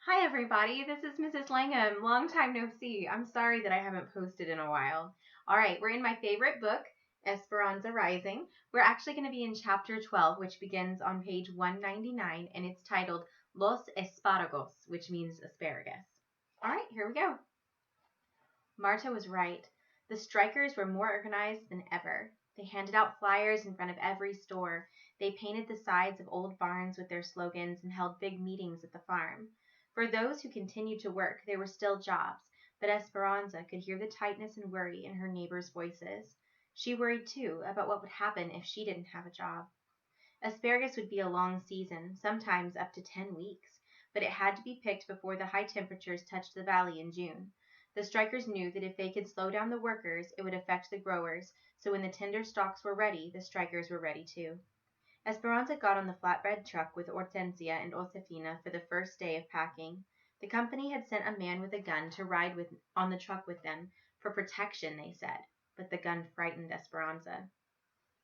Hi everybody, this is Mrs. Langham. Long time no see. I'm sorry that I haven't posted in a while. All right, we're in my favorite book, Esperanza Rising. We're actually going to be in chapter 12, which begins on page 199, and it's titled Los Esparragos, which means asparagus. All right, here we go. Marta was right. The strikers were more organized than ever. They handed out flyers in front of every store. They painted the sides of old barns with their slogans and held big meetings at the farm. For those who continued to work, there were still jobs, but Esperanza could hear the tightness and worry in her neighbors' voices. She worried, too, about what would happen if she didn't have a job. Asparagus would be a long season, sometimes up to 10 weeks, but it had to be picked before the high temperatures touched the valley in June. The strikers knew that if they could slow down the workers, it would affect the growers, so when the tender stalks were ready, the strikers were ready too. Esperanza got on the flatbed truck with Hortensia and Josefina for the first day of packing. The company had sent a man with a gun to ride on the truck with them, for protection, they said, but the gun frightened Esperanza.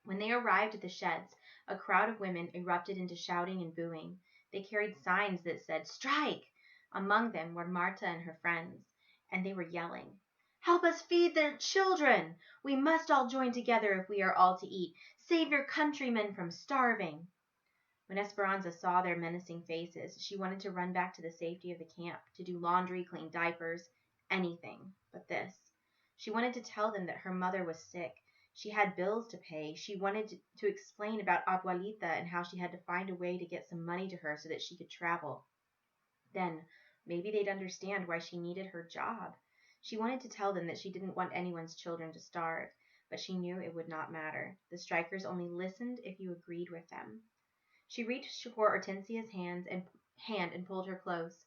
When they arrived at the sheds, a crowd of women erupted into shouting and booing. They carried signs that said, "Strike!" Among them were Marta and her friends, and they were yelling, "Help us feed the children! We must all join together if we are all to eat. Save your countrymen from starving!" When Esperanza saw their menacing faces, she wanted to run back to the safety of the camp, to do laundry, clean diapers, anything but this. She wanted to tell them that her mother was sick. She had bills to pay. She wanted to explain about Abuelita and how she had to find a way to get some money to her so that she could travel. Then maybe they'd understand why she needed her job. She wanted to tell them that she didn't want anyone's children to starve, but she knew it would not matter. The strikers only listened if you agreed with them. She reached for Hortensia's hand and pulled her close.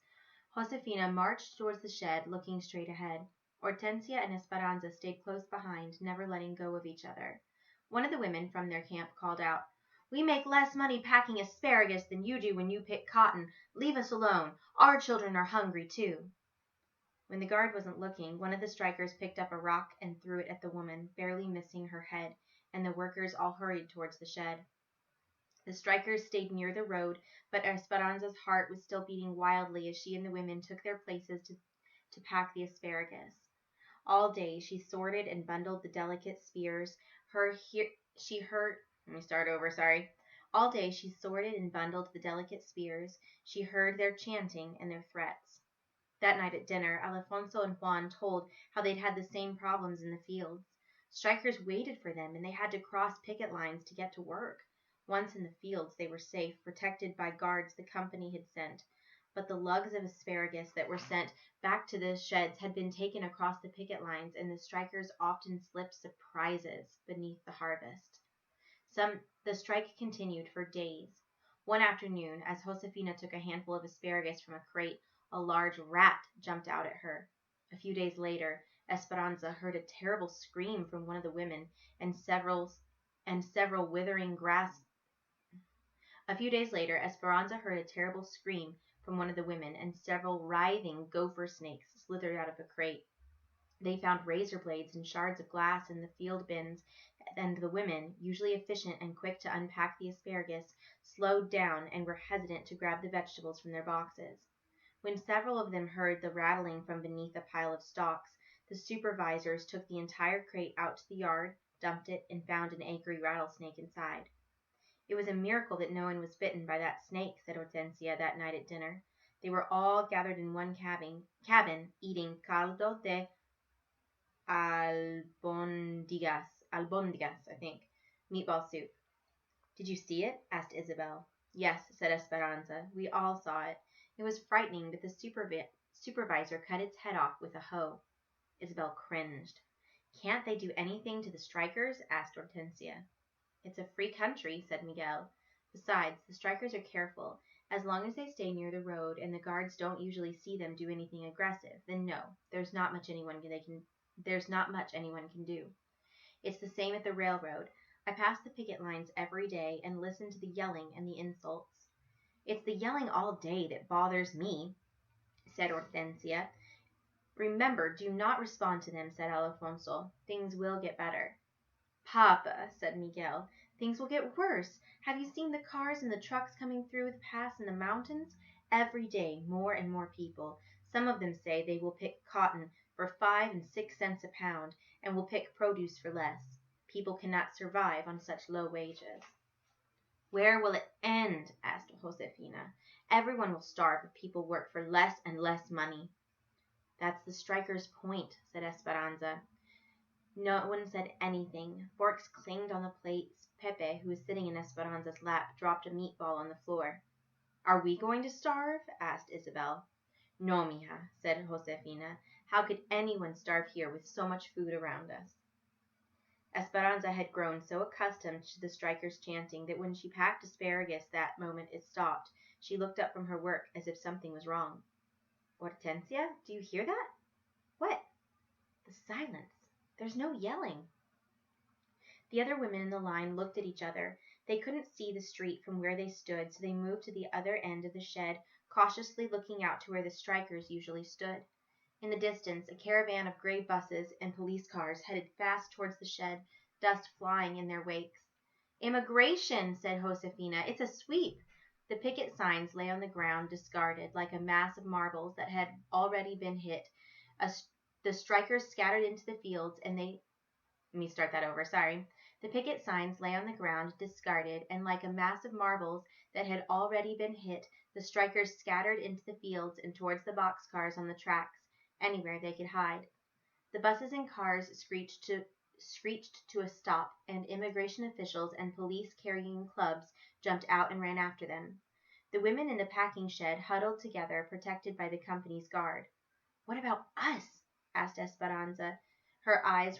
Josefina marched towards the shed, looking straight ahead. Hortensia and Esperanza stayed close behind, never letting go of each other. One of the women from their camp called out, "We make less money packing asparagus than you do when you pick cotton. Leave us alone. Our children are hungry too." When the guard wasn't looking, one of the strikers picked up a rock and threw it at the woman, barely missing her head, and the workers all hurried towards the shed. The strikers stayed near the road, but Esperanza's heart was still beating wildly as she and the women took their places to pack the asparagus. All day she sorted and bundled the delicate spears. Let me start over, sorry. All day she sorted and bundled the delicate spears. She heard their chanting and their threats. That night at dinner, Alfonso and Juan told how they'd had the same problems in the fields. Strikers waited for them, and they had to cross picket lines to get to work. Once in the fields, they were safe, protected by guards the company had sent. But the lugs of asparagus that were sent back to the sheds had been taken across the picket lines, and the strikers often slipped surprises beneath the harvest. The strike continued for days. One afternoon, as Josefina took a handful of asparagus from a crate, a large rat jumped out at her. A few days later, Esperanza heard a terrible scream from one of the women, and several withering grass. A few days later, Esperanza heard a terrible scream from one of the women, and several writhing gopher snakes slithered out of a crate. They found razor blades and shards of glass in the field bins, and the women, usually efficient and quick to unpack the asparagus, slowed down and were hesitant to grab the vegetables from their boxes. When several of them heard the rattling from beneath a pile of stalks, the supervisors took the entire crate out to the yard, dumped it, and found an angry rattlesnake inside. "It was a miracle that no one was bitten by that snake," said Hortensia that night at dinner. They were all gathered in one cabin eating caldo de albondigas, I think, meatball soup. "Did you see it?" asked Isabel. "Yes," said Esperanza. "We all saw it. It was frightening, but the supervisor cut its head off with a hoe." Isabel cringed. "Can't they do anything to the strikers?" asked Hortensia. "It's a free country," said Miguel. "Besides, the strikers are careful. As long as they stay near the road and the guards don't usually see them do anything aggressive, then no, there's not much anyone can do. It's the same at the railroad. I pass the picket lines every day and listen to the yelling and the insults." "It's the yelling all day that bothers me," said Hortensia. "Remember, do not respond to them," said Alfonso. "Things will get better." "Papa," said Miguel, "things will get worse. Have you seen the cars and the trucks coming through the pass in the mountains? Every day, more and more people. Some of them say they will pick cotton for 5 and 6 cents a pound and will pick produce for less. People cannot survive on such low wages. Where will it end? Asked Josefina. Everyone will starve if people work for less and less money. That's the strikers' point, said Esperanza. No one said anything. Forks clanged on the plates. Pepe, who was sitting in Esperanza's lap, dropped a meatball on the floor. Are we going to starve? Asked Isabel. No, mija, said Josefina. How could anyone starve here with so much food around us? Esperanza had grown so accustomed to the strikers' chanting that when she packed asparagus that moment it stopped. She looked up from her work as if something was wrong. Hortensia, do you hear that? What? The silence. There's no yelling. The other women in the line looked at each other. They couldn't see the street from where they stood, so they moved to the other end of the shed, cautiously looking out to where the strikers usually stood. In the distance, a caravan of gray buses and police cars headed fast towards the shed, dust flying in their wakes. Immigration, said Josefina. It's a sweep. The picket signs lay on the ground, discarded, like a mass of marbles that had already been hit. The strikers scattered into the fields, and they... Let me start that over, sorry. The picket signs lay on the ground, discarded, and like a mass of marbles that had already been hit, the strikers scattered into the fields and towards the boxcars on the tracks, anywhere they could hide. The buses and cars screeched to a stop, and immigration officials and police carrying clubs jumped out and ran after them. The women in the packing shed huddled together, protected by the company's guard. What about us? Asked Esperanza, her eyes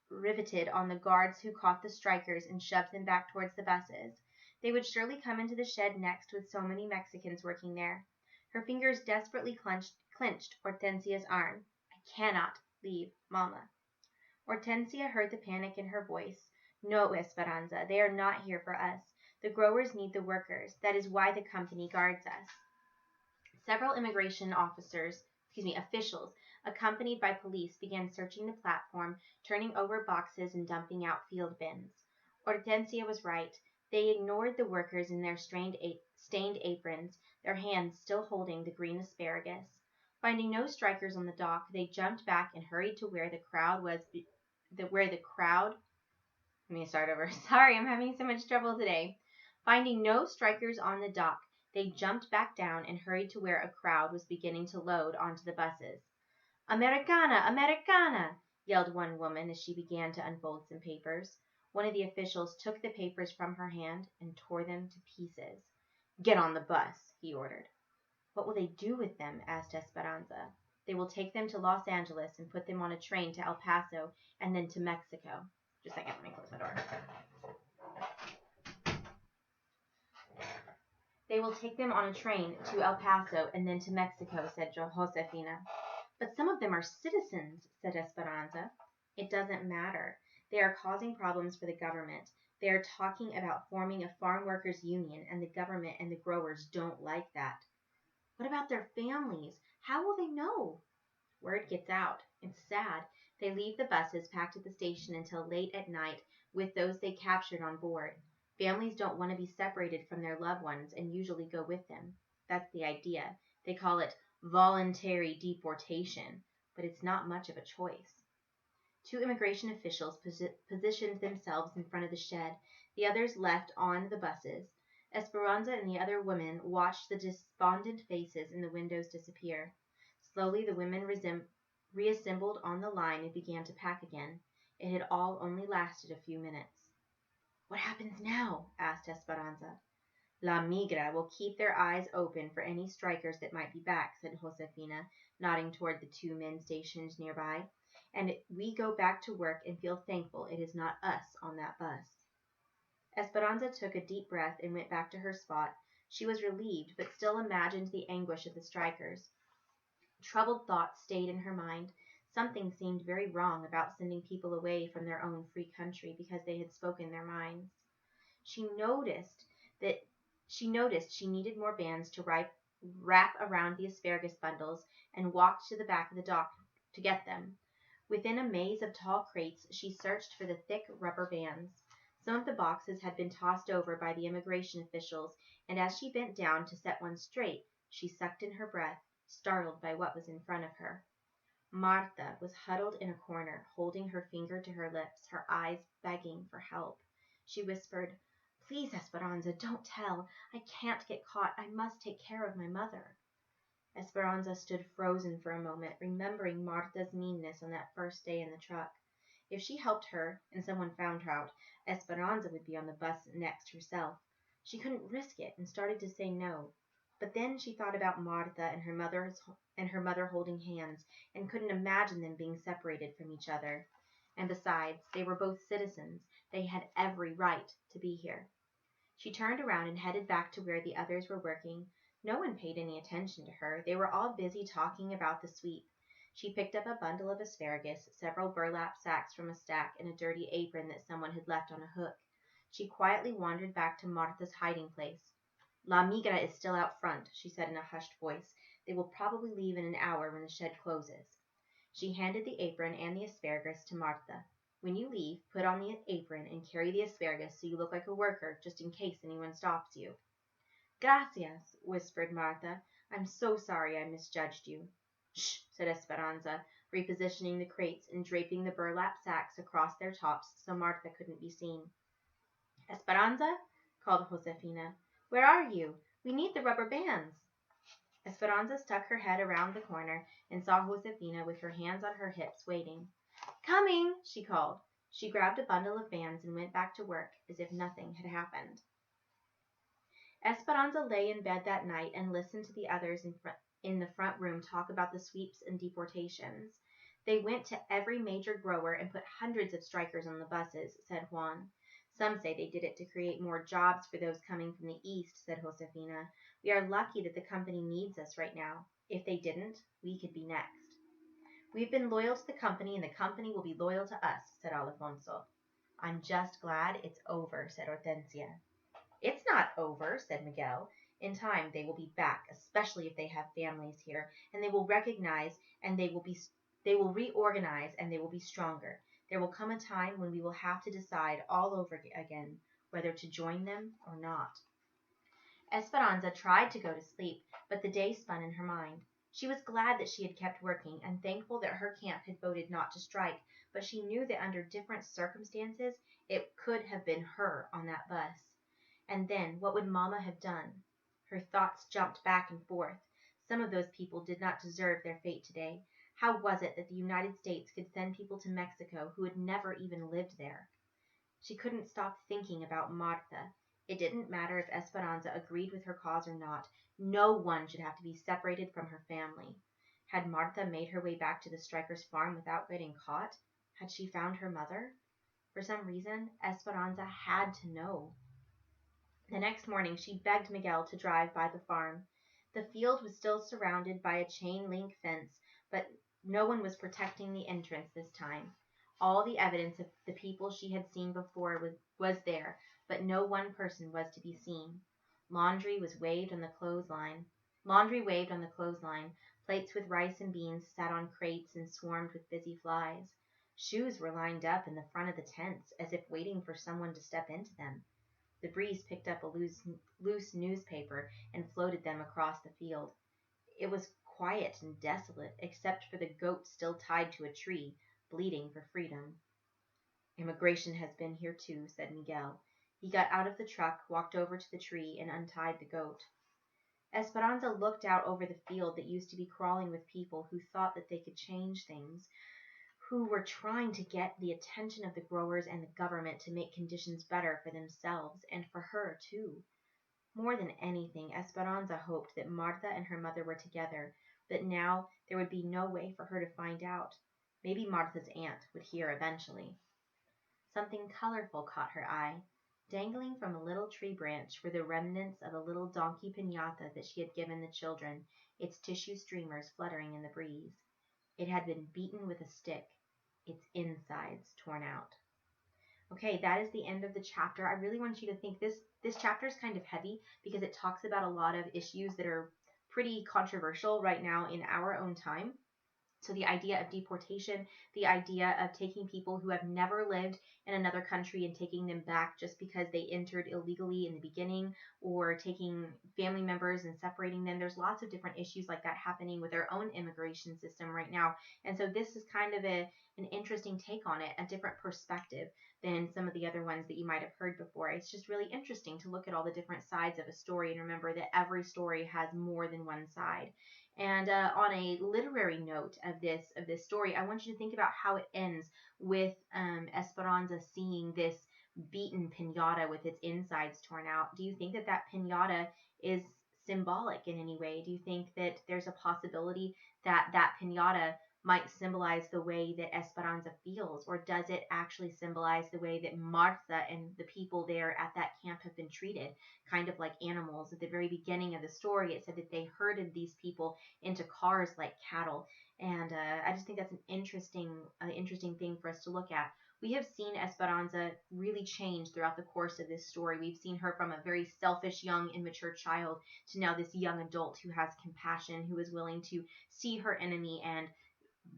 riveted on the guards who caught the strikers and shoved them back towards the buses. They would surely come into the shed next with so many Mexicans working there. Her fingers desperately clenched Hortensia's arm. I cannot leave Mama. Hortensia heard the panic in her voice. No, Esperanza, they are not here for us. The growers need the workers. That is why the company guards us. Several immigration officials, accompanied by police, began searching the platform, turning over boxes and dumping out field bins. Hortensia was right. They ignored the workers in their stained aprons, their hands still holding the green asparagus. Finding no strikers on the dock, they jumped back and hurried to where the crowd was. Let me start over. Sorry, I'm having so much trouble today. Finding no strikers on the dock, they jumped back down and hurried to where a crowd was beginning to load onto the buses. Americana! Americana! Yelled one woman as she began to unfold some papers. One of the officials took the papers from her hand and tore them to pieces. Get on the bus, he ordered. What will they do with them? Asked Esperanza. They will take them to Los Angeles and put them on a train to El Paso and then to Mexico. Just a second, let me close my door. They will take them on a train to El Paso and then to Mexico, said Josefina. But some of them are citizens, said Esperanza. It doesn't matter. They are causing problems for the government. They are talking about forming a farm workers' union, and the government and the growers don't like that. What about their families? How will they know? Word gets out. It's sad. They leave the buses packed at the station until late at night with those they captured on board. Families don't want to be separated from their loved ones and usually go with them. That's the idea. They call it voluntary deportation, but it's not much of a choice. Two immigration officials positioned themselves in front of the shed. The others left on the buses. Esperanza and the other women watched the despondent faces in the windows disappear. Slowly the women reassembled on the line and began to pack again. It had all only lasted a few minutes. What happens now? Asked Esperanza. La Migra will keep their eyes open for any strikers that might be back, said Josefina, nodding toward the two men stationed nearby. And we go back to work and feel thankful it is not us on that bus. Esperanza took a deep breath and went back to her spot. She was relieved, but still imagined the anguish of the strikers. Troubled thoughts stayed in her mind. Something seemed very wrong about sending people away from their own free country because they had spoken their minds. She noticed she needed more bands to wrap around the asparagus bundles and walked to the back of the dock to get them. Within a maze of tall crates, she searched for the thick rubber bands. Some of the boxes had been tossed over by the immigration officials, and as she bent down to set one straight, she sucked in her breath, startled by what was in front of her. Marta was huddled in a corner, holding her finger to her lips, her eyes begging for help. She whispered, "Please, Esperanza, don't tell. I can't get caught. I must take care of my mother." Esperanza stood frozen for a moment, remembering Marta's meanness on that first day in the truck. If she helped her and someone found her out, Esperanza would be on the bus next herself. She couldn't risk it and started to say no. But then she thought about Marta and her mother holding hands and couldn't imagine them being separated from each other. And besides, they were both citizens. They had every right to be here. She turned around and headed back to where the others were working. No one paid any attention to her. They were all busy talking about the sweep. She picked up a bundle of asparagus, several burlap sacks from a stack, and a dirty apron that someone had left on a hook. She quietly wandered back to Marta's hiding place. "La migra is still out front," she said in a hushed voice. "They will probably leave in an hour when the shed closes." She handed the apron and the asparagus to Marta. "When you leave, put on the apron and carry the asparagus so you look like a worker, just in case anyone stops you." "Gracias," whispered Marta. "I'm so sorry I misjudged you." "Shh," said Esperanza, repositioning the crates and draping the burlap sacks across their tops so Marta couldn't be seen. "Esperanza," called Josefina. "Where are you? We need the rubber bands." Esperanza stuck her head around the corner and saw Josefina with her hands on her hips waiting. "Coming," she called. She grabbed a bundle of bands and went back to work as if nothing had happened. Esperanza lay in bed that night and listened to the others in the front room talk about the sweeps and deportations. "They went to every major grower and put hundreds of strikers on the buses," said Juan. "Some say they did it to create more jobs for those coming from the east," said Josefina. "We are lucky that the company needs us right now. If they didn't, we could be next." "We've been loyal to the company and the company will be loyal to us," said Alfonso. "I'm just glad it's over," said Hortensia. "It's not over," said Miguel. "In time they will be back, especially if they have families here, and they will reorganize and they will be stronger. There will come a time when we will have to decide all over again whether to join them or not." Esperanza tried to go to sleep, but the day spun in her mind. She was glad that she had kept working and thankful that her camp had voted not to strike, but she knew that under different circumstances it could have been her on that bus. And then, what would Mama have done? Her thoughts jumped back and forth. Some of those people did not deserve their fate today. How was it that the United States could send people to Mexico who had never even lived there? She couldn't stop thinking about Marta. It didn't matter if Esperanza agreed with her cause or not. No one should have to be separated from her family. Had Marta made her way back to the strikers' farm without getting caught? Had she found her mother? For some reason, Esperanza had to know. The next morning she begged Miguel to drive by the farm. The field was still surrounded by a chain-link fence, but no one was protecting the entrance this time. All the evidence of the people she had seen before was there, but no one person was to be seen. Laundry waved on the clothesline. Plates with rice and beans sat on crates and swarmed with busy flies. Shoes were lined up in the front of the tents, as if waiting for someone to step into them. The breeze picked up a loose newspaper and floated them across the field. It was quiet and desolate, except for the goat still tied to a tree, bleeding for freedom. "Immigration has been here too," said Miguel. He got out of the truck, walked over to the tree, and untied the goat. Esperanza looked out over the field that used to be crawling with people who thought that they could change things, who were trying to get the attention of the growers and the government to make conditions better for themselves and for her too. More than anything, Esperanza hoped that Marta and her mother were together, but now there would be no way for her to find out. Maybe Marta's aunt would hear eventually. Something colorful caught her eye. Dangling from a little tree branch were the remnants of a little donkey piñata that she had given the children, its tissue streamers fluttering in the breeze. It had been beaten with a stick, its insides torn out. Okay, that is the end of the chapter. I really want you to think this chapter is kind of heavy because it talks about a lot of issues that are pretty controversial right now in our own time. So the idea of deportation, the idea of taking people who have never lived in another country and taking them back just because they entered illegally in the beginning, or taking family members and separating them. There's lots of different issues like that happening with our own immigration system right now. And so this is kind of an interesting take on it, a different perspective than some of the other ones that you might have heard before. It's just really interesting to look at all the different sides of a story and remember that every story has more than one side. And on a literary note of this story, I want you to think about how it ends with Esperanza seeing this beaten pinata with its insides torn out. Do you think that that pinata is symbolic in any way? Do you think that there's a possibility that that pinata might symbolize the way that Esperanza feels, or does it actually symbolize the way that Marta and the people there at that camp have been treated, kind of like animals? At the very beginning of the story, it said that they herded these people into cars like cattle, and I just think that's an interesting thing for us to look at. We have seen Esperanza really change throughout the course of this story. We've seen her from a very selfish, young, immature child to now this young adult who has compassion, who is willing to see her enemy and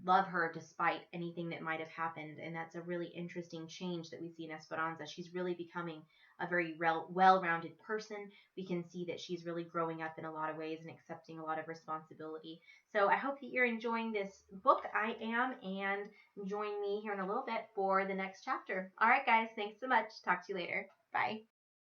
love her despite anything that might have happened. And that's a really interesting change that we see in Esperanza. She's really becoming a very well-rounded person. We can see that she's really growing up in a lot of ways and accepting a lot of responsibility. So I hope that you're enjoying this book. I am, and join me here in a little bit for the next chapter. All right, guys, thanks so much. Talk to you later. Bye.